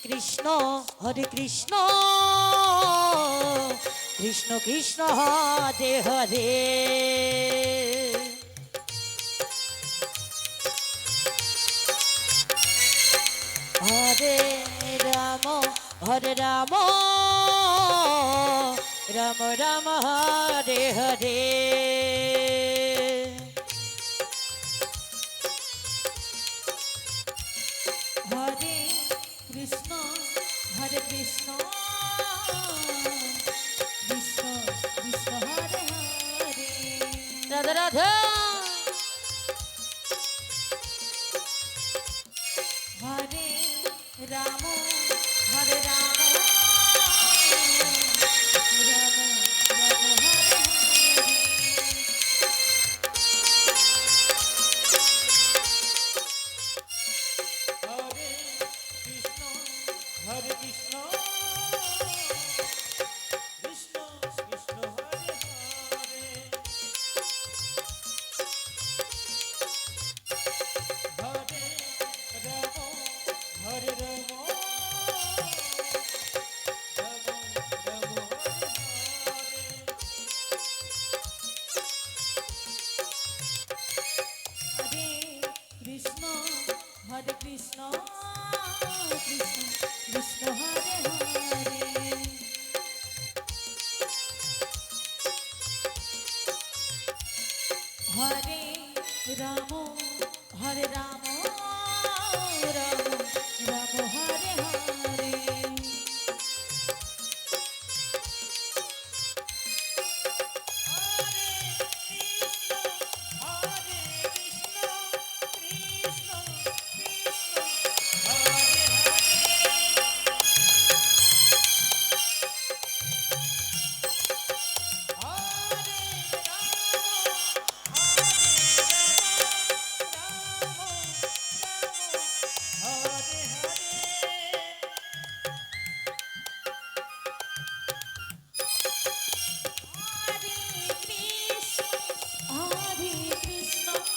কৃষ্ণ হরে কৃষ্ণ কৃষ্ণ কৃষ্ণ হরে হরে হরে রাম হরে রাম রাম রাম হরে হরে হরে কৃষ্ণ হরে কৃষ্ণ কৃষ্ণ কৃষ্ণ হরে হরে রাধা রাধা হরে রাম হরে রাম রাম রাম হরে হরে কৃষ্ণ হরে কৃষ্ণ কৃষ্ণ কৃষ্ণ হরে হরে হরে রাম হরে রাম রাম রাম হরে হরে হরে কৃষ্ণ হরে কৃষ্ণ কৃষ্ণ কৃষ্ণ হরে হরে হরে রাম হরে রাম রাম রাম হরে হরে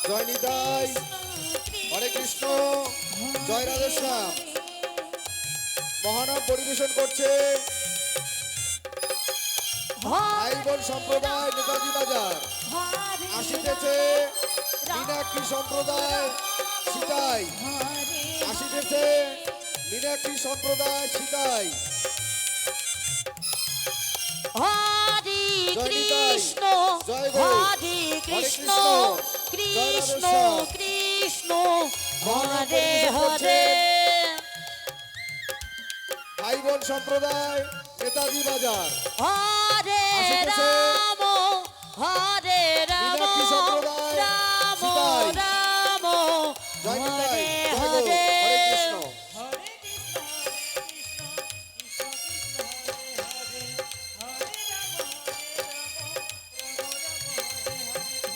জয় নিতাই, হরে কৃষ্ণ, জয় রাধেশ্যাম। মহানাম পরিবেশন করছে ভাই বোন সম্প্রদায় নেতাজি বাজার। আসিতেছে মীনাক্ষী সম্প্রদায় সীতাই, আসিতেছে মীনাক্ষী সম্প্রদায় সীতাই। হরে কৃষ্ণ হরে কৃষ্ণ কৃষ্ণ কৃষ্ণ হরে হরে ভাই বোন সম্প্রদায় নেতাজি বাজার। হরে রাম হরে রাম মীনাক্ষী সম্প্রদায় রাম সীতাই। রাম জয় নিতাই, হরে জয় গো, হরে হরে কৃষ্ণ।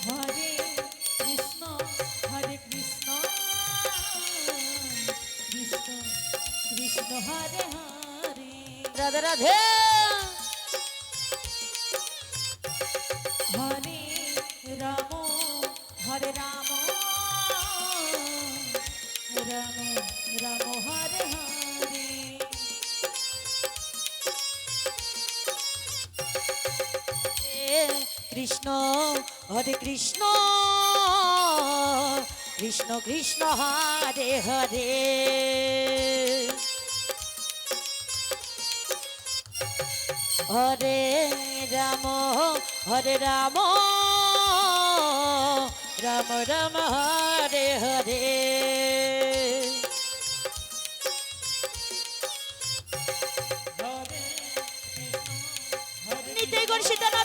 হরে কৃষ্ণ হরে কৃষ্ণ কৃষ্ণ কৃষ্ণ হরে হরে রাধে রাধে হরে রাম হরে রাম রাম রাম হরে হরে কৃষ্ণ হরে কৃষ্ণ কৃষ্ণ কৃষ্ণ হরে হরে হরে রাম হরে রাম রাম রাম হরে হরে নিতাই গৌর সীতারাম